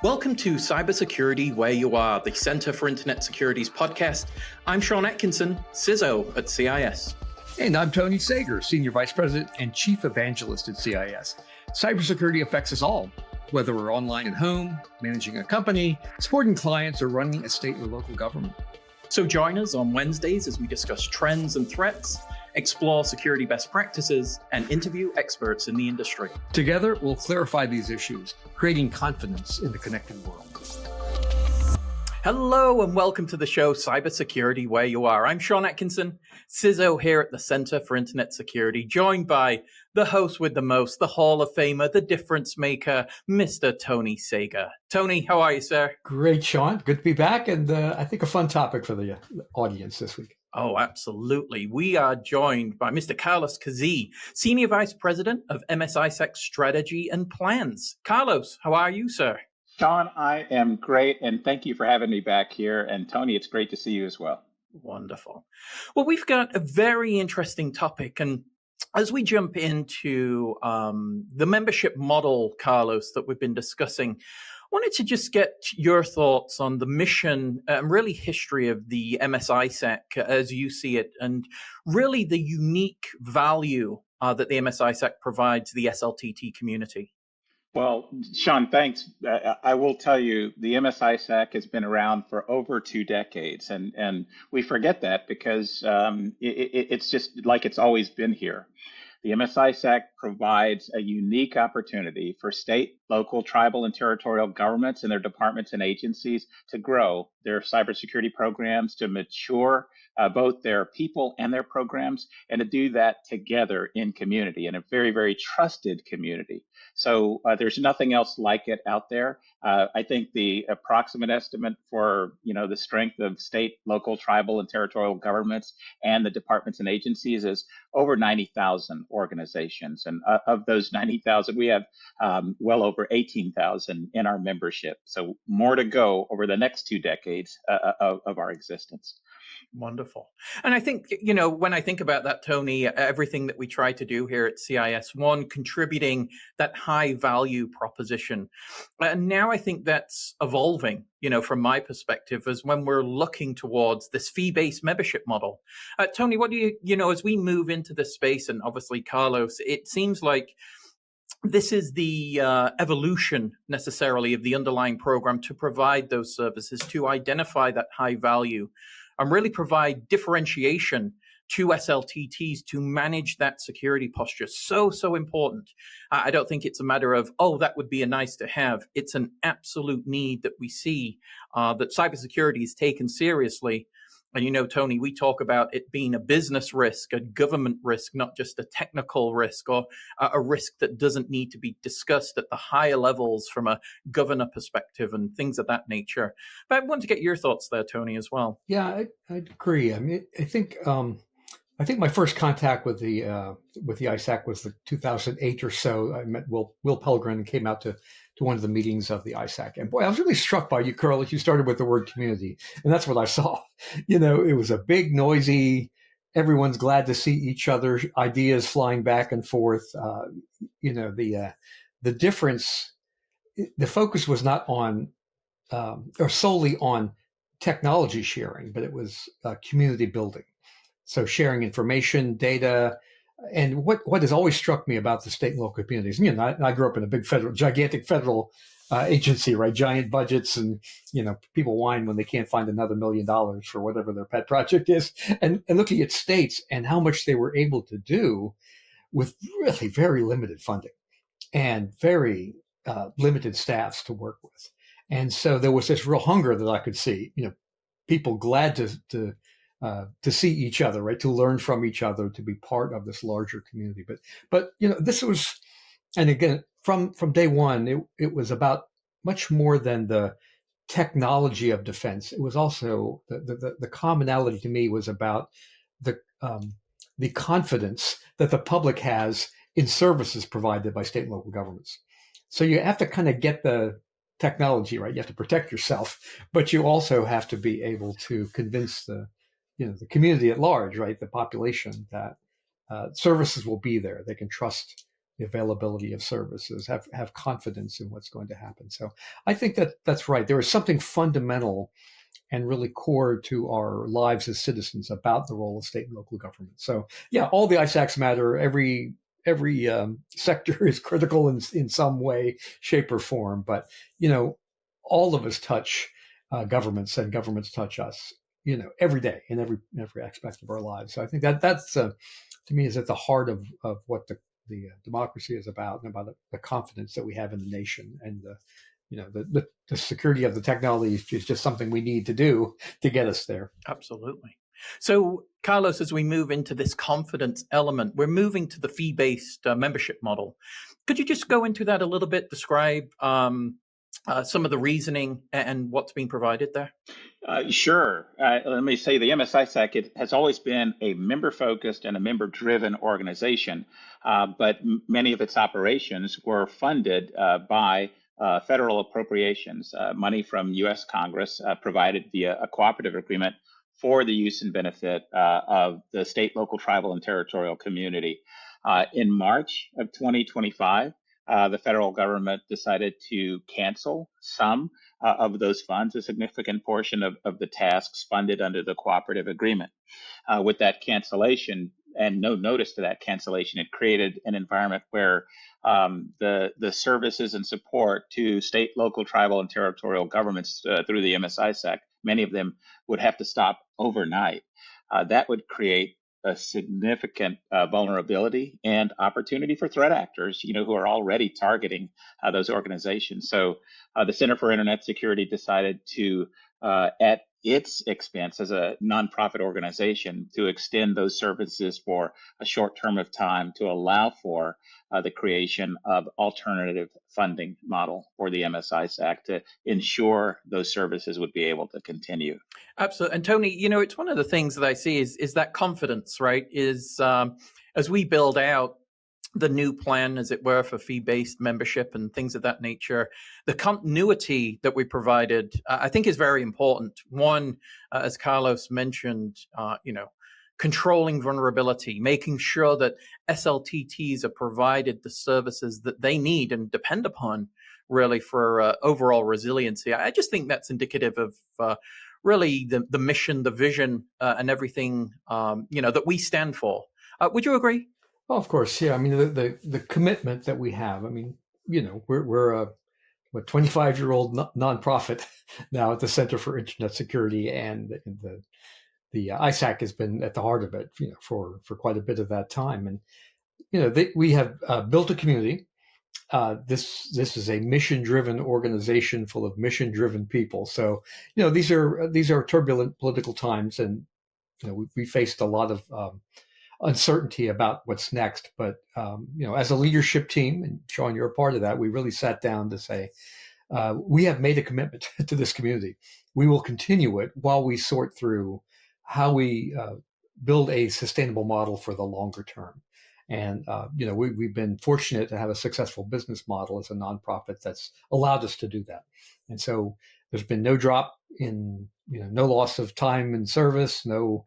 Welcome to Cybersecurity Where You Are, the Center for Internet Security's podcast. I'm Sean Atkinson, CISO at CIS. And I'm Tony Sager, Senior Vice President and Chief Evangelist at CIS. Cybersecurity affects us all, whether we're online at home, managing a company, supporting clients, or running a state or local government. So join us on Wednesdays as we discuss trends and threats, explore security best practices, and interview experts in the industry. Together, we'll clarify these issues, creating confidence in the connected world. Hello and welcome to the show, Cybersecurity Where You Are. I'm Sean Atkinson, CISO here at the Center for Internet Security, joined by the host with the most, the Hall of Famer, the difference maker, Mr. Tony Sager. Tony, how are you, sir? Great, Sean. Good to be back, and I think a fun topic for the audience this week. Oh, absolutely. We are joined by Mr. Carlos Kizzee, Senior Vice President of MS-ISAC Strategy and Plans. Carlos, how are you, sir? Sean, I am great, and thank you for having me back here. And Tony, it's great to see you as well. Wonderful. Well, we've got a very interesting topic, and as we jump into the membership model, Carlos, that we've been discussing, I wanted to just get your thoughts on the mission and really history of the MS-ISAC as you see it, and really the unique value that the MS-ISAC provides the SLTT community. Well, Sean, thanks. I will tell you, the MS-ISAC has been around for over 2 decades, and we forget that because it's just like it's always been here. The MS-ISAC provides a unique opportunity for state, local, tribal, and territorial governments and their departments and agencies to grow their cybersecurity programs, to mature both their people and their programs, and to do that together in community, in a very, very trusted community. So there's nothing else like it out there. I think the approximate estimate for the strength of state, local, tribal, and territorial governments and the departments and agencies is over 90,000 organizations. And of those 90,000, we have well over 18,000 in our membership. So more to go over the next 2 decades of our existence. Wonderful. And I think, when I think about that, Tony, everything that we try to do here at CIS, one, contributing that high value proposition. And now I think that's evolving, from my perspective, as when we're looking towards this fee-based membership model. Tony, what do you, as we move into this space, and obviously Carlos, it seems like this is the evolution necessarily of the underlying program to provide those services, to identify that high value and really provide differentiation to SLTTs to manage that security posture. So important. I don't think it's a matter of, that would be a nice to have. It's an absolute need that we see that cybersecurity is taken seriously. And Tony, we talk about it being a business risk, a government risk, not just a technical risk or a risk that doesn't need to be discussed at the higher levels from a governor perspective and things of that nature. But I want to get your thoughts there, Tony, as well. Yeah, I agree. I mean, I think my first contact with the ISAC was the 2008 or so. I met Will Pelgrin and came out to one of the meetings of the ISAC. And boy, I was really struck by you, Carlos. You started with the word community, and that's what I saw. It was a big, noisy, everyone's glad to see each other, ideas flying back and forth. The difference, the focus was not on or solely on technology sharing, but it was community building. So sharing information, data, and what has always struck me about the state and local communities. I grew up in a big gigantic federal agency, right? Giant budgets, and people whine when they can't find another $1 million for whatever their pet project is. And looking at states and how much they were able to do with really very limited funding and very limited staffs to work with. And so there was this real hunger that I could see. People glad to see each other, right? To learn from each other, to be part of this larger community. But this was, and again, from day one, it was about much more than the technology of defense. It was also the commonality to me was about the confidence that the public has in services provided by state and local governments. So you have to kind of get the technology right. You have to protect yourself, but you also have to be able to convince the community at large, right, the population, that services will be there. They can trust the availability of services, have confidence in what's going to happen. So I think that's right. There is something fundamental and really core to our lives as citizens about the role of state and local government. So yeah, all the ISACs matter. Every sector is critical in some way, shape, or form. But all of us touch governments, and governments touch us. Every day in every aspect of our lives. So I think that's to me is at the heart of what the democracy is about, and about the confidence that we have in the nation, and the security of the technology is just something we need to do to get us there. Absolutely. So, Carlos, as we move into this confidence element, we're moving to the fee-based membership model. Could you just go into that a little bit, describe some of the reasoning and what's being provided there? Sure. Let me say the MS-ISAC, it has always been a member-focused and a member-driven organization, but many of its operations were funded by federal appropriations, money from U.S. Congress provided via a cooperative agreement for the use and benefit of the state, local, tribal, and territorial community. In March of 2025, the federal government decided to cancel some of those funds, a significant portion of the tasks funded under the cooperative agreement. With that cancellation, and no notice to that cancellation, it created an environment where the services and support to state, local, tribal, and territorial governments through the MS-ISAC, many of them would have to stop overnight. That would create a significant vulnerability and opportunity for threat actors, who are already targeting those organizations. So the Center for Internet Security decided to, at its expense as a nonprofit organization, to extend those services for a short term of time to allow for the creation of alternative funding model for the MS-ISAC to ensure those services would be able to continue. Absolutely. And Tony, it's one of the things that I see is that confidence, right? Is as we build out the new plan, as it were, for fee-based membership and things of that nature, the continuity that we provided, I think, is very important. One, as Carlos mentioned, controlling vulnerability, making sure that SLTTs are provided the services that they need and depend upon, really, for overall resiliency. I just think that's indicative of really the mission, the vision, and everything that we stand for. Would you agree? Well, of course, yeah. I mean, the commitment that we have. I mean, we're a 25-year-old nonprofit now at the Center for Internet Security, and the ISAC has been at the heart of it, for quite a bit of that time. And we have built a community. This is a mission-driven organization full of mission-driven people. So these are turbulent political times, and we faced a lot of uncertainty about what's next. But as a leadership team, and Sean, you're a part of that, we really sat down to say, we have made a commitment to this community. We will continue it while we sort through how we build a sustainable model for the longer term. And we've been fortunate to have a successful business model as a nonprofit that's allowed us to do that. And so there's been no drop in, no loss of time and service, no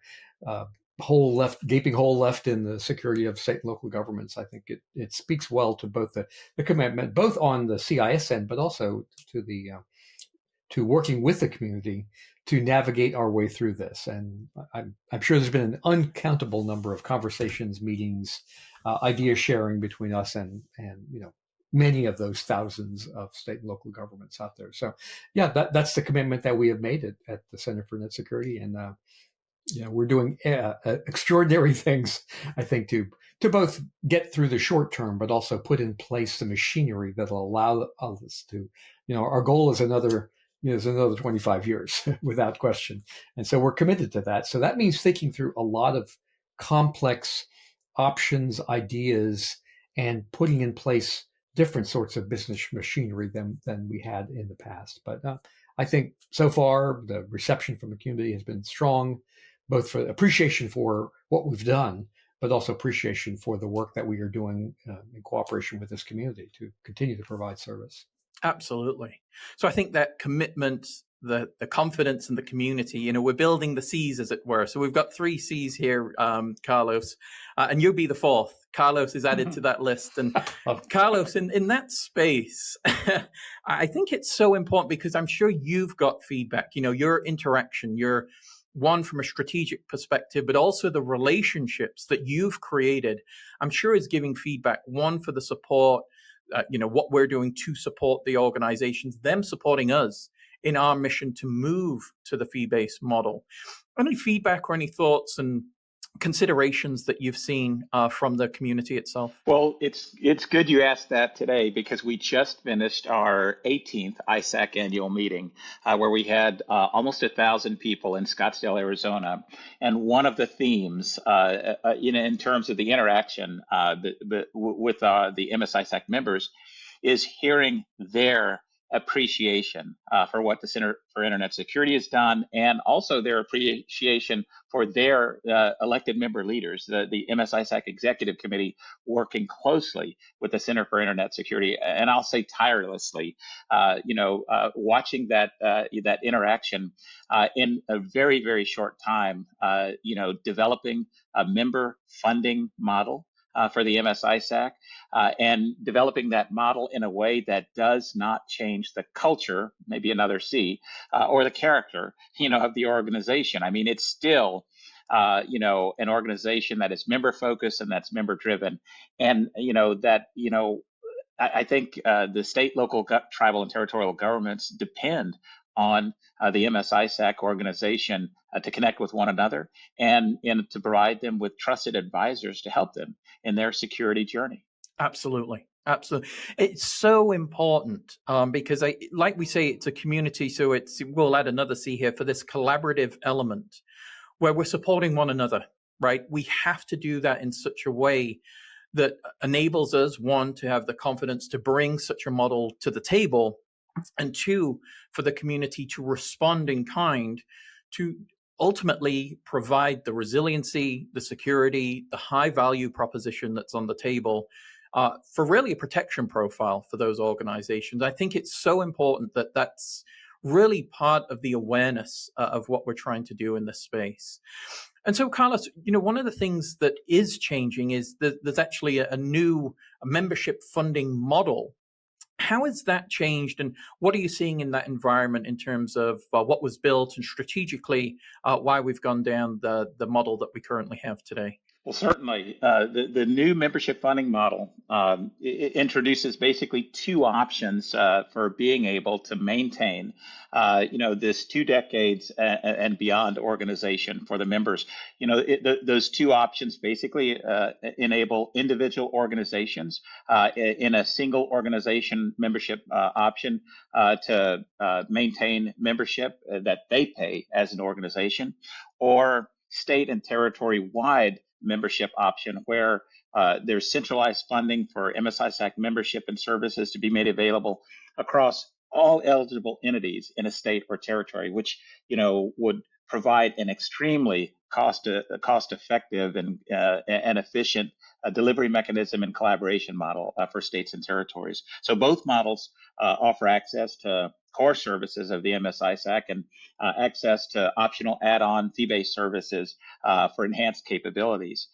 gaping hole left in the security of state and local governments. I think it speaks well to both the commitment, both on the CIS end, but also to working with the community to navigate our way through this. And I'm sure there's been an uncountable number of conversations, meetings, idea sharing between us and many of those thousands of state and local governments out there. So yeah, that's the commitment that we have made at the Center for Net Security. And we're doing extraordinary things, I think, to both get through the short term, but also put in place the machinery that'll allow us to, our goal is another 25 years without question. And so we're committed to that. So that means thinking through a lot of complex options, ideas, and putting in place different sorts of business machinery than we had in the past. But I think so far the reception from the community has been strong, both for appreciation for what we've done, but also appreciation for the work that we are doing in cooperation with this community to continue to provide service. Absolutely. So I think that commitment, the confidence in the community. You know, we're building the C's, as it were. So we've got 3 C's here, Carlos, and you'll be the 4th. Carlos is added to that list. And Carlos, in that space, I think it's so important because I'm sure you've got feedback, you know, your interaction, your one from a strategic perspective, but also the relationships that you've created, I'm sure is giving feedback, one for the support, you know, what we're doing to support the organizations, them supporting us in our mission to move to the fee-based model. Any feedback or any thoughts and considerations that you've seen from the community itself? Well, it's good you asked that today because we just finished our 18th ISAC Annual Meeting where we had almost 1,000 people in Scottsdale, Arizona. And one of the themes, in terms of the interaction with the MS-ISAC members is hearing their appreciation for what the Center for Internet Security has done, and also their appreciation for their elected member leaders, the MS-ISAC Executive Committee working closely with the Center for Internet Security, and I'll say tirelessly, watching that interaction in a very, very short time, developing a member funding model for the MS-ISAC, and developing that model in a way that does not change the culture, maybe another C, or the character, of the organization. I mean, it's still, an organization that is member focused and that's member driven, and I think the state, local, tribal, and territorial governments depend on the MS-ISAC organization to connect with one another and to provide them with trusted advisors to help them in their security journey. Absolutely. Absolutely. It's so important because like we say, it's a community. So we'll add another C here for this collaborative element where we're supporting one another, right? We have to do that in such a way that enables us, one, to have the confidence to bring such a model to the table, and two, for the community to respond in kind to ultimately provide the resiliency, the security, the high value proposition that's on the table for really a protection profile for those organizations. I think it's so important that that's really part of the awareness of what we're trying to do in this space. And so, Carlos, one of the things that is changing is that there's actually a new membership funding model. How has that changed, and what are you seeing in that environment in terms of what was built and strategically why we've gone down the model that we currently have today? Well, certainly. The new membership funding model introduces basically 2 options for being able to maintain, this 2 decades and beyond organization for the members. Those 2 options basically enable individual organizations in a single organization membership option to maintain membership that they pay as an organization, or state and territory-wide membership option where there's centralized funding for MS-ISAC membership and services to be made available across all eligible entities in a state or territory, which would provide an extremely cost-effective and efficient delivery mechanism and collaboration model for states and territories. So both models offer access to core services of the MS-ISAC and access to optional add-on fee-based services for enhanced capabilities.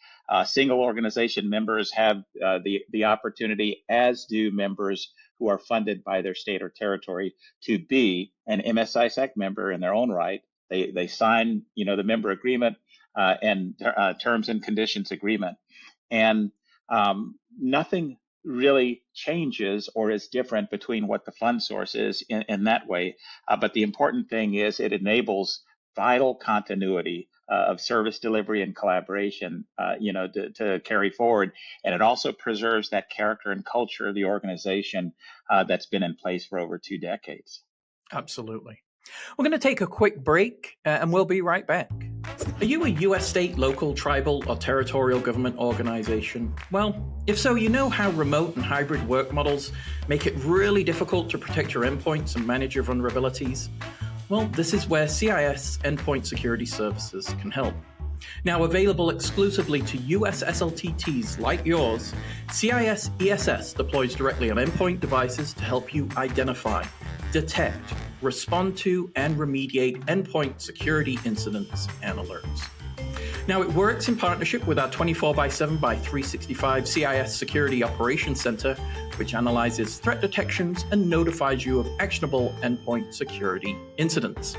Single organization members have the opportunity, as do members who are funded by their state or territory, to be an MS-ISAC member in their own right. They sign, the member agreement and terms and conditions agreement, and nothing really changes or is different between what the fund source is in that way. But the important thing is it enables vital continuity of service delivery and collaboration, to carry forward. And it also preserves that character and culture of the organization that's been in place for over 2 decades. Absolutely. We're going to take a quick break and we'll be right back. Are you a U.S. state, local, tribal, or territorial government organization? Well, if so, you know how remote and hybrid work models make it really difficult to protect your endpoints and manage your vulnerabilities? Well, this is where CIS Endpoint Security Services can help. Now available exclusively to US SLTTs like yours, CIS ESS deploys directly on endpoint devices to help you identify, detect, respond to, and remediate endpoint security incidents and alerts. Now, it works in partnership with our 24/7/365 CIS Security Operations Center, which analyzes threat detections and notifies you of actionable endpoint security incidents,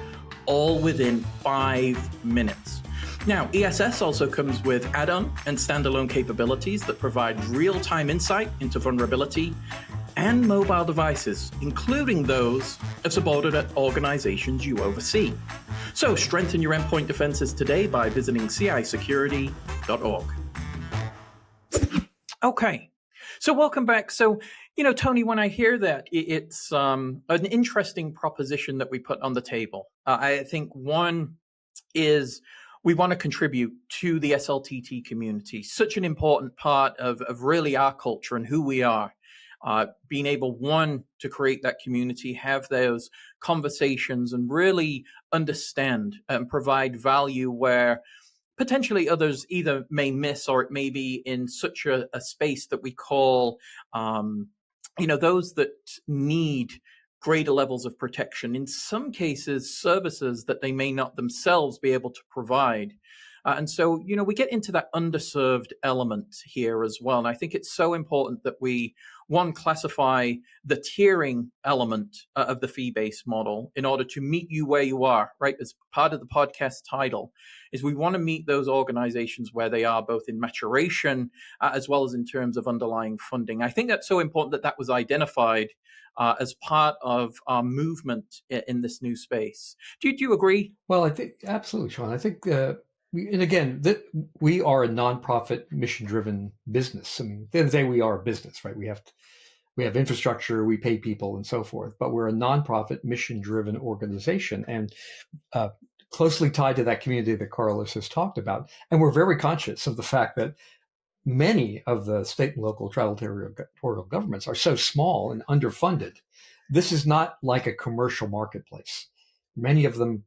all within 5 minutes. Now, ESS also comes with add-on and standalone capabilities that provide real-time insight into vulnerability and mobile devices, including those of subordinate organizations you oversee. So strengthen your endpoint defenses today by visiting cisecurity.org. Okay, so welcome back. So, Tony, when I hear that, it's an interesting proposition that we put on the table. I think one is we want to contribute to the SLTT community, such an important part of really our culture and who we are. Being able, one, to create that community, have those conversations and really understand and provide value where potentially others either may miss, or it may be in such a space that we call, those that need greater levels of protection, in some cases, services that they may not themselves be able to provide. And so, we get into that underserved element here as well. And I think it's so important that we, one, classify the tiering element of the fee-based model in order to meet you where you are, right? As part of the podcast title, is we want to meet those organizations where they are, both in maturation as well as in terms of underlying funding. I think that's so important that that was identified as part of our movement in this new space. Do you agree? Well, I think absolutely, Sean. I think, and again, we are a nonprofit, mission-driven business. I mean, at the end of the day, we are a business, right? We have infrastructure, we pay people, and so forth. But we're a nonprofit, mission-driven organization, and closely tied to that community that Carlos has talked about. And we're very conscious of the fact that many of the state and local territorial governments are so small and underfunded. This is not like a commercial marketplace. Many of them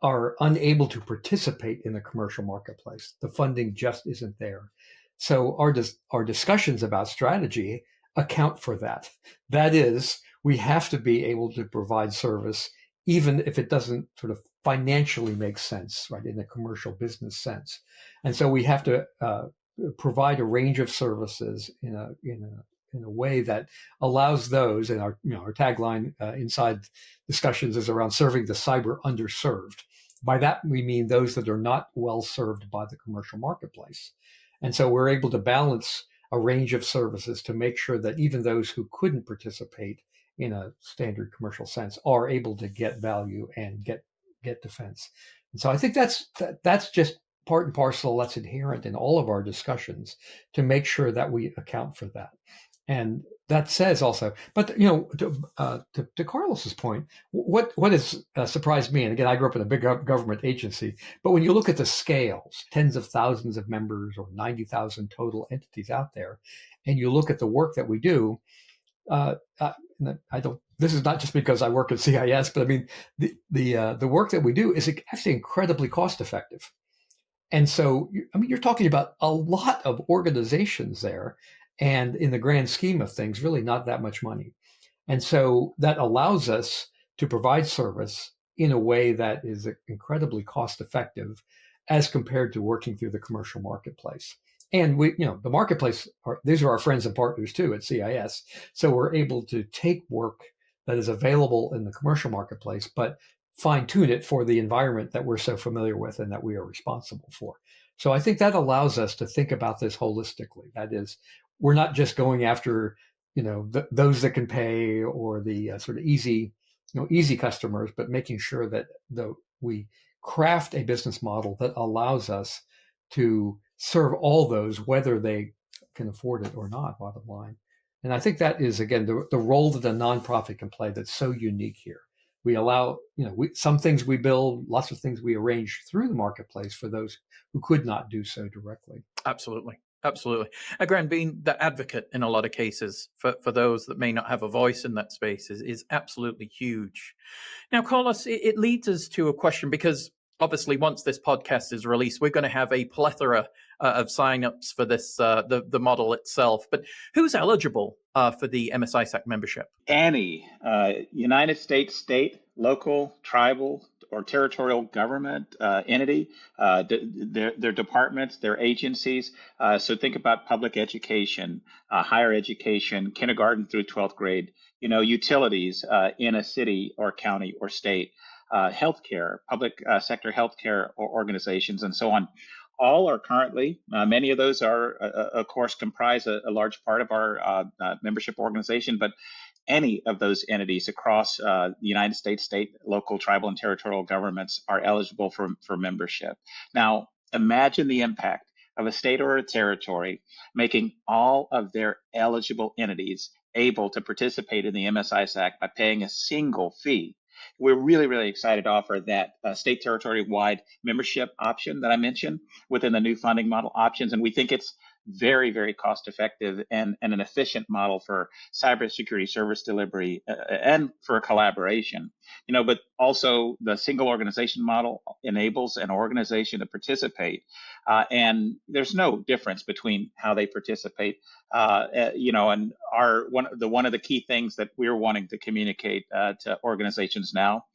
are unable to participate in the commercial marketplace. The funding just isn't there. So our discussions about strategy account for that. That is, we have to be able to provide service, even if it doesn't sort of financially make sense, right, in a commercial business sense. And so we have to provide a range of services in a way that allows those, and our tagline inside discussions is around serving the cyber-underserved. By that, we mean those that are not well served by the commercial marketplace. And so we're able to balance a range of services to make sure that even those who couldn't participate in a standard commercial sense are able to get value and get defense. And so I think that's just part and parcel, that's inherent in all of our discussions, to make sure that we account for that. And that says also, but to Carlos's point, what has surprised me, and again, I grew up in a big government agency, but when you look at the scales, tens of thousands of members or 90,000 total entities out there, and you look at the work that we do, this is not just because I work at CIS, but I mean, the work that we do is actually incredibly cost effective. And so, you're talking about a lot of organizations there, and in the grand scheme of things, really not that much money. And so that allows us to provide service in a way that is incredibly cost effective as compared to working through the commercial marketplace. And the marketplace, these are our friends and partners too at CIS. So we're able to take work that is available in the commercial marketplace, but fine tune it for the environment that we're so familiar with and that we are responsible for. So I think that allows us to think about this holistically. That is, we're not just going after, those that can pay or the sort of easy customers, but making sure that we craft a business model that allows us to serve all those, whether they can afford it or not, bottom line. And I think that is, again, the role that a nonprofit can play that's so unique here. We allow, some things we build, lots of things we arrange through the marketplace for those who could not do so directly. Absolutely. Again, being the advocate in a lot of cases for those that may not have a voice in that space is absolutely huge. Now, Carlos, it leads us to a question, because obviously once this podcast is released, we're going to have a plethora of signups for this, the model itself. But who's eligible for the MS-ISAC membership? Any United States state, local, tribal, or territorial government entity, their departments, their agencies. So think about public education, higher education, kindergarten through 12th grade, utilities in a city or county or state, healthcare, public sector healthcare organizations, and so on. All are currently, many of those are, of course, comprise a large part of our membership organization, but any of those entities across the United States, state, local, tribal, and territorial governments are eligible for membership. Now, imagine the impact of a state or a territory making all of their eligible entities able to participate in the MS-ISAC by paying a single fee. We're really, really excited to offer that state territory-wide membership option that I mentioned within the new funding model options, and we think it's very, very cost effective and an efficient model for cybersecurity service delivery and for collaboration. But also the single organization model enables an organization to participate, and there's no difference between how they participate. And one of the key things that we're wanting to communicate to organizations now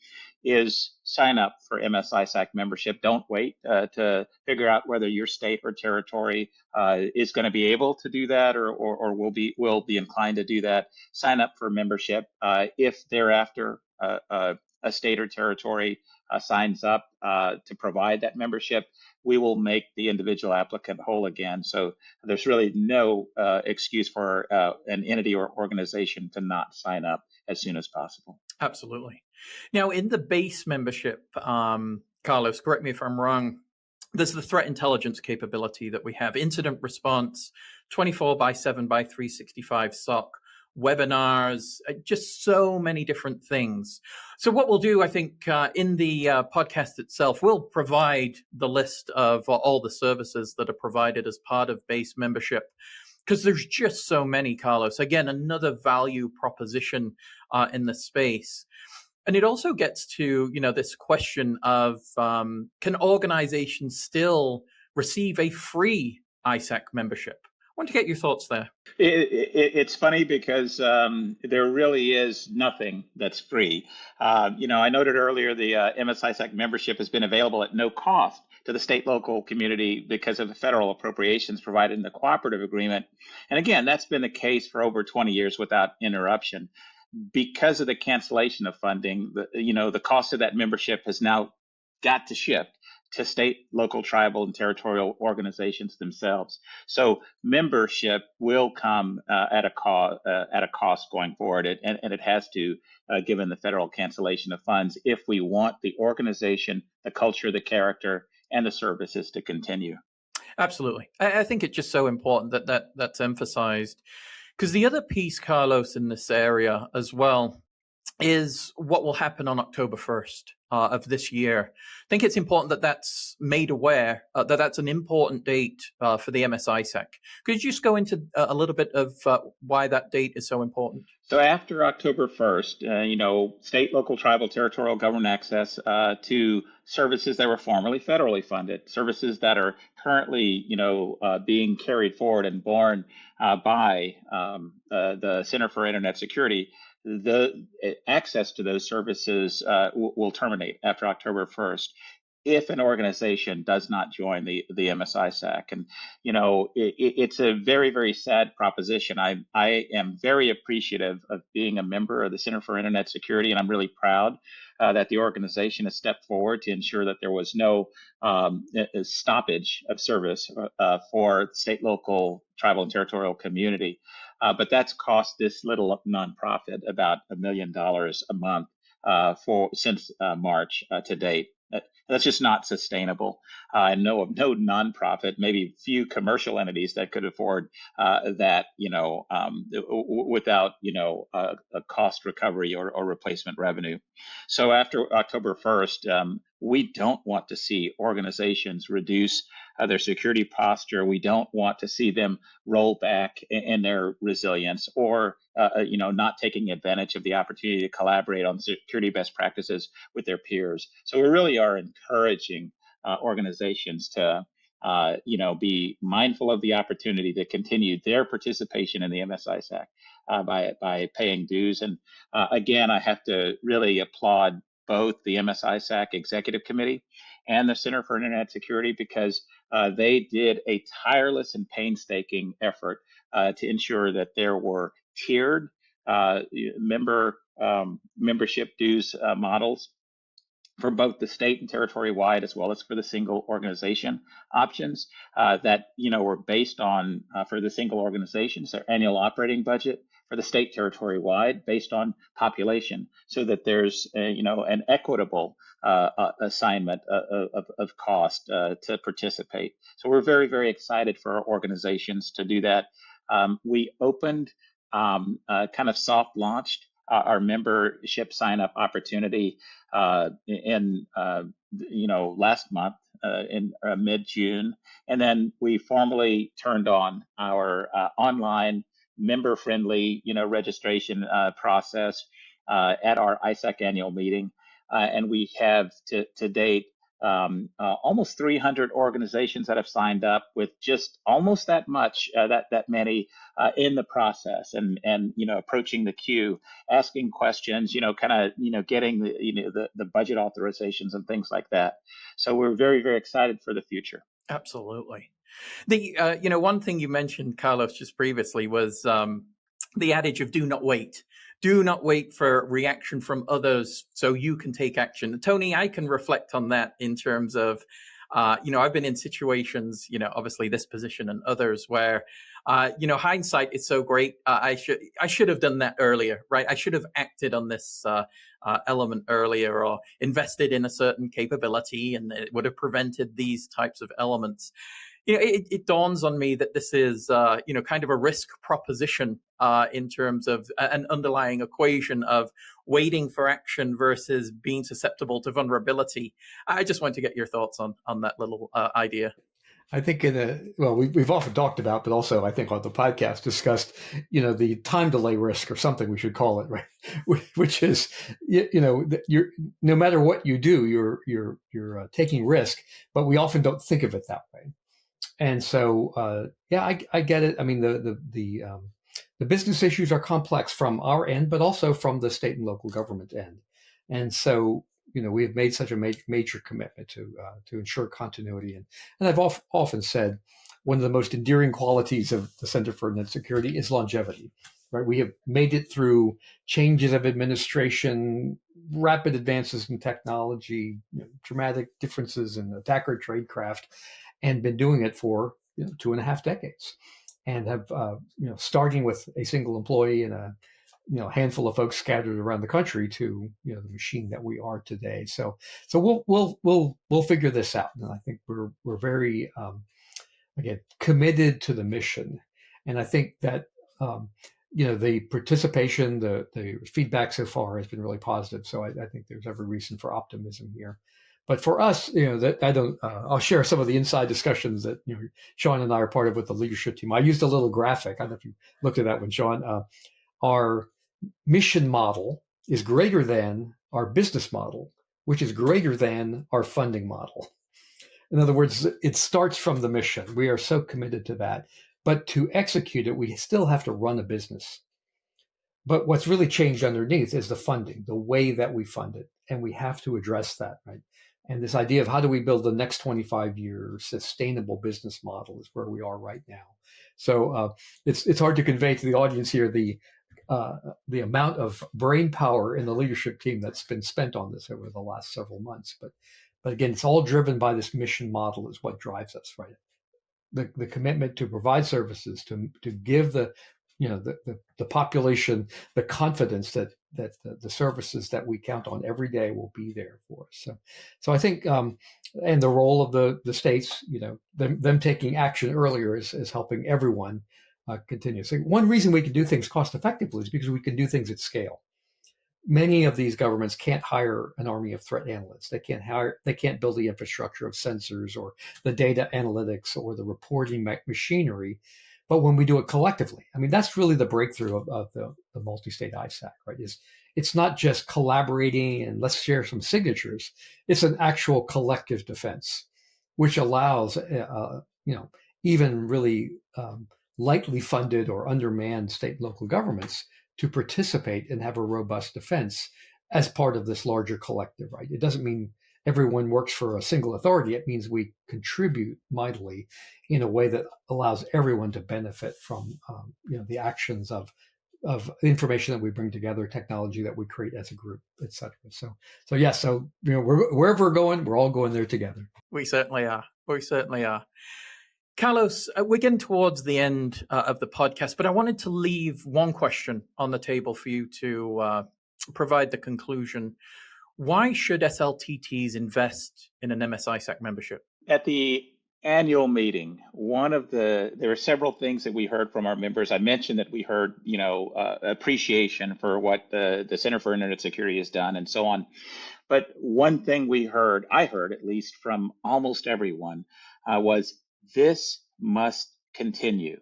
is sign up for MS-ISAC membership. Don't wait to figure out whether your state or territory is going to be able to do that or will be inclined to do that. Sign up for membership. If thereafter a state or territory signs up to provide that membership, we will make the individual applicant whole again. So there's really no excuse for an entity or organization to not sign up as soon as possible. Absolutely. Now, in the base membership, Carlos, correct me if I'm wrong, there's the threat intelligence capability that we have, incident response, 24/7/365 SOC, webinars, just so many different things. So what we'll do, I think, in the podcast itself, we'll provide the list of all the services that are provided as part of base membership, because there's just so many, Carlos. Again, another value proposition in the space. And it also gets to, this question of can organizations still receive a free ISAC membership? I want to get your thoughts there. It's funny because there really is nothing that's free. I noted earlier the MS-ISAC membership has been available at no cost to the state local community because of the federal appropriations provided in the cooperative agreement. And again, that's been the case for over 20 years without interruption. Because of the cancellation of funding, the cost of that membership has now got to shift to state, local, tribal, and territorial organizations themselves. So membership will come at a cost going forward, and it has to, given the federal cancellation of funds, if we want the organization, the culture, the character, and the services to continue. Absolutely. I think it's just so important that's emphasized. Because the other piece, Carlos, in this area as well is what will happen on October 1st of this year. I think it's important that that's made aware, that that's an important date for the MS-ISAC. Could you just go into a little bit of why that date is so important? So after October 1st, state, local, tribal, territorial government access to services that were formerly federally funded, services that are currently, being carried forward and borne by the Center for Internet Security, the access to those services will terminate after October 1st if an organization does not join the MS-ISAC. And, it's a very, very sad proposition. I am very appreciative of being a member of the Center for Internet Security, and I'm really proud that the organization has stepped forward to ensure that there was no stoppage of service for the state, local, tribal, and territorial community. But that's cost this little nonprofit about $1 million a month since March to date. That's just not sustainable. I know of no nonprofit, maybe few commercial entities that could afford that, without, a cost recovery or replacement revenue. So after October 1st, we don't want to see organizations reduce their security posture. We don't want to see them roll back in their resilience or, not taking advantage of the opportunity to collaborate on security best practices with their peers. So we really are encouraging organizations to, be mindful of the opportunity to continue their participation in the MS-ISAC. by paying dues. And again, I have to really applaud both the MS-ISAC Executive Committee and the Center for Internet Security, because they did a tireless and painstaking effort to ensure that there were tiered membership dues models for both the state and territory wide, as well as for the single organization options that were based on for the single organizations their annual operating budget, for the state territory wide based on population, so that there's an equitable assignment of cost to participate. So we're very, very excited for our organizations to do that. We opened kind of soft launched our membership sign up opportunity in last month in mid-June, and then we formally turned on our online member-friendly registration process at our ISAC annual meeting, and we have to date almost 300 organizations that have signed up, with just almost that many in the process, and approaching the queue, asking questions, getting the budget authorizations and things like that. So we're very, very excited for the future. Absolutely. The one thing you mentioned, Carlos, just previously was the adage of "do not wait." Do not wait for reaction from others so you can take action. Tony, I can reflect on that in terms of, I've been in situations, obviously this position and others where, hindsight is so great. I should have done that earlier, right? I should have acted on this element earlier, or invested in a certain capability, and it would have prevented these types of elements. It dawns on me that this is, kind of a risk proposition in terms of an underlying equation of waiting for action versus being susceptible to vulnerability. I just want to get your thoughts on that little idea. I think we've often talked about, but also I think on the podcast discussed, the time delay risk, or something we should call it, right? Which is, you're, no matter what you do, you're taking risk, but we often don't think of it that way. And so, I get it. I mean, the business issues are complex from our end, but also from the state and local government end. And so, we have made such a major commitment to ensure continuity. And I've often said one of the most endearing qualities of the Center for Internet Security is longevity. Right? We have made it through changes of administration, rapid advances in technology, dramatic differences in attacker tradecraft, and been doing it for 2.5 decades, and have starting with a single employee and a handful of folks scattered around the country to the machine that we are today. So we'll figure this out, and I think we're very again committed to the mission, and I think that the participation, the feedback so far has been really positive. So I think there's every reason for optimism here. But for us, that I don't. I'll share some of the inside discussions that Sean and I are part of with the leadership team. I used a little graphic. I don't know if you looked at that one, Sean. Our mission model is greater than our business model, which is greater than our funding model. In other words, it starts from the mission. We are so committed to that. But to execute it, we still have to run a business. But what's really changed underneath is the funding, the way that we fund it. And we have to address that, right? And this idea of how do we build the next 25-year sustainable business model is where we are right now. So it's hard to convey to the audience here the amount of brain power in the leadership team that's been spent on this over the last several months. But again, it's all driven by this mission model is what drives us, right? The commitment to provide services, to give the population the confidence that the services that we count on every day will be there for us. So I think, and the role of the states, them taking action earlier is helping everyone continue. So one reason we can do things cost effectively is because we can do things at scale. Many of these governments can't hire an army of threat analysts. They can't build the infrastructure of sensors or the data analytics or the reporting machinery. But when we do it collectively, I mean, that's really the breakthrough of the multi-state ISAC, right? It's not just collaborating and let's share some signatures. It's an actual collective defense, which allows, even really lightly funded or undermanned state and local governments to participate and have a robust defense as part of this larger collective, right? It doesn't mean everyone works for a single authority. It means we contribute mightily in a way that allows everyone to benefit from the actions of information that we bring together, technology that we create as a group, et cetera. So wherever we're going, we're all going there together. We certainly are. We certainly are. Carlos, we're getting towards the end of the podcast, but I wanted to leave one question on the table for you to provide the conclusion. Why should SLTTs invest in an MS-ISAC membership? At the annual meeting, there were several things that we heard from our members. I mentioned that we heard, appreciation for what the Center for Internet Security has done and so on. But one thing I heard at least from almost everyone, was this must continue.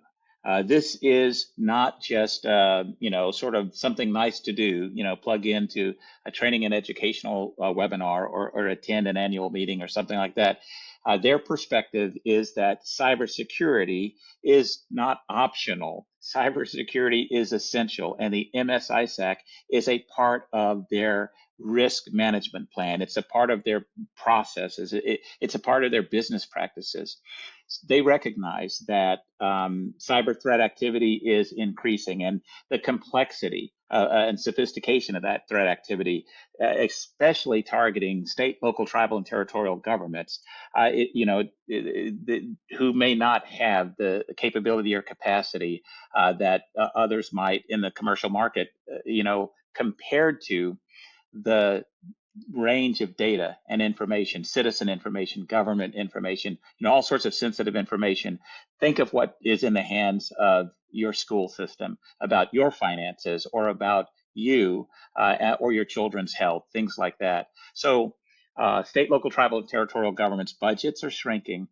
This is not just, sort of something nice to do, plug into a training and educational webinar or attend an annual meeting or something like that. Their perspective is that cybersecurity is not optional. Cybersecurity is essential, and the MS-ISAC is a part of their risk management plan. It's a part of their processes. It's a part of their business practices. They recognize that cyber threat activity is increasing, and the complexity and sophistication of that threat activity, especially targeting state, local, tribal, and territorial governments, who may not have the capability or capacity that others might in the commercial market, compared to the range of data and information, citizen information, government information, all sorts of sensitive information. Think of what is in the hands of your school system about your finances or about you or your children's health, things like that. So state, local, tribal, and territorial governments' budgets are shrinking,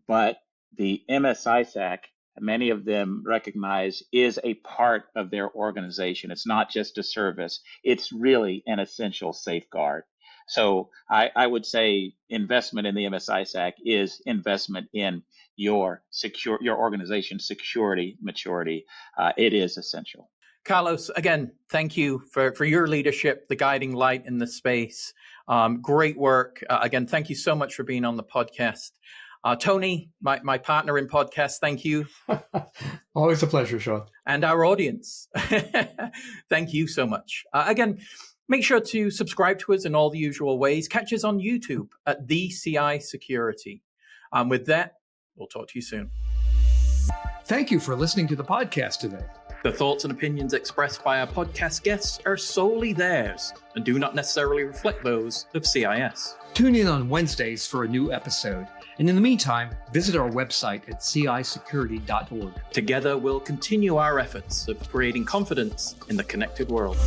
but the MS-ISAC, many of them recognize, is a part of their organization. It's not just a service. It's really an essential safeguard. So I would say investment in the MS-ISAC is investment in your organization's security maturity. It is essential. Carlos, again, thank you for your leadership, the guiding light in the space. Great work. Again, thank you so much for being on the podcast. Tony, my partner in podcast, thank you. Always a pleasure, Sean. And our audience, thank you so much. Again, make sure to subscribe to us in all the usual ways. Catch us on YouTube at The CI Security. With that, we'll talk to you soon. Thank you for listening to the podcast today. The thoughts and opinions expressed by our podcast guests are solely theirs and do not necessarily reflect those of CIS. Tune in on Wednesdays for a new episode. And in the meantime, visit our website at CIsecurity.org. Together, we'll continue our efforts of creating confidence in the connected world.